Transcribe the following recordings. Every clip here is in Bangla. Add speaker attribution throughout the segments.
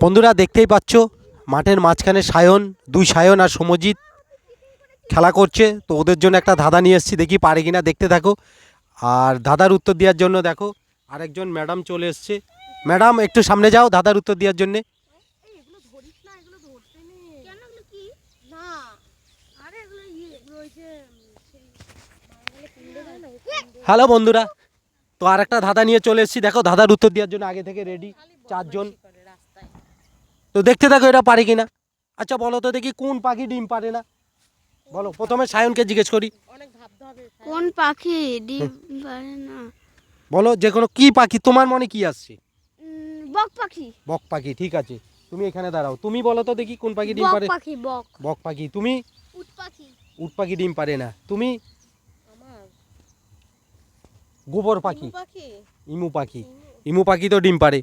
Speaker 1: বন্ধুরা দেখতেই পাচ্ছ মাঠের মাঝখানে সায়ন, দুই সায়ন আর সমজিৎ খেলা করছে। তো ওদের জন্য একটা ধাঁধা নিয়ে এসেছি, দেখি পারে কিনা, দেখতে থাকো। আর ধাঁধার উত্তর দেওয়ার জন্য দেখো আরেকজন ম্যাডাম চলে এসছে। ম্যাডাম একটু সামনে যাও ধাঁধার উত্তর দেওয়ার জন্যে। হ্যালো বন্ধুরা, তো আর একটা ধাঁধা নিয়ে চলে এসেছি। দেখো ধাঁধার উত্তর দেওয়ার জন্য আগে থেকে রেডি চারজন। তো দেখতে থাকো এরা পারে কিনা। আচ্ছা বলো তো দেখি কোন পাখি ডিম পারে না? বলো, প্রথমে সায়নকে জিজ্ঞেস করি।
Speaker 2: কোন পাখি ডিম পারে না?
Speaker 1: বলো যে কোনো কি পাখি, তোমার মনে কি আসছে?
Speaker 2: বক পাখি।
Speaker 1: বক পাখি, ঠিক আছে। তুমি এখানে দাঁড়াও, তুমি বলো তো দেখি কোন পাখি ডিম পারে?
Speaker 2: বক পাখি। বক।
Speaker 1: বক পাখি। তুমি?
Speaker 2: উট পাখি।
Speaker 1: উট পাখি ডিম পারে না। তুমি? গোবর পাখি। ইমু পাখি। ইমু পাখি তো ডিম পারে।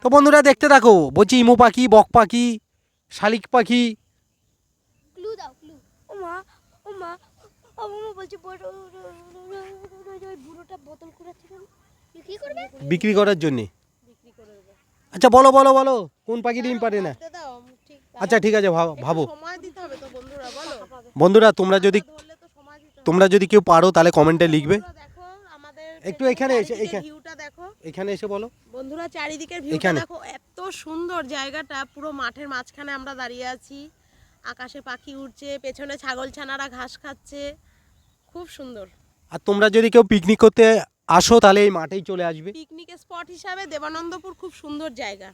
Speaker 1: তো বন্ধুরা দেখতে থাকো, বলছি ইমু পাখি, বক পাখি, শালিক পাখি।
Speaker 2: ক্লু দাও, ক্লু। ওমা ওমা ওমা বলছি বুড়োটা বোতল করে থেকে কি করবে?
Speaker 1: বিক্রি করার জন্য। আচ্ছা বলো বলো বলো কোন পাখি ডিম পারে না? আচ্ছা ঠিক আছে, ভাবো। বন্ধুরা তোমরা যদি কেউ পারো তাহলে কমেন্টে লিখবে। একটু এখানে এসে এখানে এসে বলো।
Speaker 3: বন্ধুরা চারিদিকের ভিউটা দেখো, এত সুন্দর জায়গাটা। পুরো মাঠের মাঝখানে আমরা দাঁড়িয়ে আছি, আকাশে পাখি উড়ছে, পেছনে ছাগল ছানারা ঘাস খাচ্ছে, খুব সুন্দর।
Speaker 1: আর তোমরা যদি কেউ পিকনিক করতে আসো তাহলে এই মাঠেই চলে আসবে।
Speaker 3: পিকনিক স্পট হিসাবে দেবানন্দপুর খুব সুন্দর জায়গা।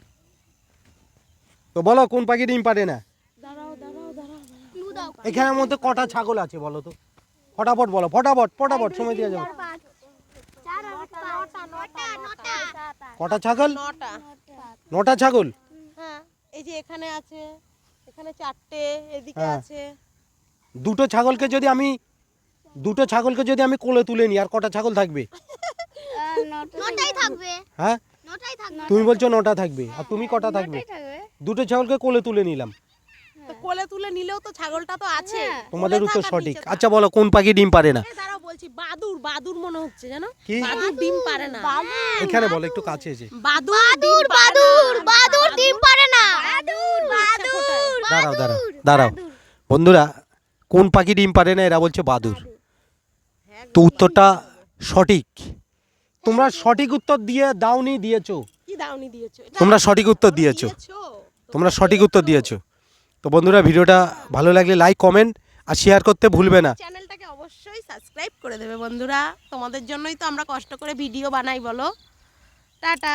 Speaker 1: তো বলো কোন পাখি ডিম পারে না?
Speaker 3: দাঁড়াও দাঁড়াও দাঁড়াও,
Speaker 2: ক্লু দাও।
Speaker 1: এখানের মধ্যে কটা ছাগল আছে বলো তো? ফটাফট বলো, ফটাফট ফটাফট, সময় দিয়ে যাও। কটা ছাগল?
Speaker 3: 9টা।
Speaker 1: 9টা ছাগল।
Speaker 3: হ্যাঁ, এই যে এখানে আছে, এখানে 4টে, এদিকে
Speaker 1: হ্যাঁ।
Speaker 3: আছে।
Speaker 1: দুটো ছাগলকে যদি আমি কোলে তুলে নিই আর কটা ছাগল থাকবে?
Speaker 2: 9টাই থাকবে।
Speaker 1: হ্যাঁ
Speaker 2: 9টাই থাকবে।
Speaker 1: তুমি বলছো 9টা থাকবে, আর তুমি কটা থাকবে? দুটো ছাগলকে কোলে তুলে নিলাম।
Speaker 3: তো কোলে তুলে নিলেও তো ছাগলটা তো আছে।
Speaker 1: তোমাদের
Speaker 3: কোলে
Speaker 1: উত্তর
Speaker 3: থাকার
Speaker 1: সঠিক।
Speaker 3: নিচে থাকা।
Speaker 1: আচ্ছা বলো কোন পাখি ডিম পারে না?
Speaker 3: এই দাঁড়াও বলছি, বাদুর মনে হচ্ছে, জানো?
Speaker 1: কি?
Speaker 3: বাদুর ডিম পারে না।
Speaker 1: এখানে বলো, একটু কাছে এসে।
Speaker 3: বাদুর
Speaker 2: ডিম পারে না।
Speaker 1: দাঁড়াও বন্ধুরা, কোন পাখি ডিম পারে না এরা বলছে বাদুর। তো উত্তরটা সঠিক। তোমরা সঠিক উত্তর দিয়েছো।
Speaker 3: কি দাওনি দিয়েছো?
Speaker 1: তোমরা সঠিক উত্তর দিয়েছো। তোমরা সঠিক উত্তর দিয়েছো। তো বন্ধুরা ভিডিওটা ভালো লাগলে লাইক, কমেন্ট আর শেয়ার করতে ভুলবে না।
Speaker 3: চ্যানেলটাকে অবশ্যই সাবস্ক্রাইব করে দেবে বন্ধুরা। তোমাদের জন্যই তো আমরা কষ্ট করে ভিডিও বানাই, বলো। টাটা।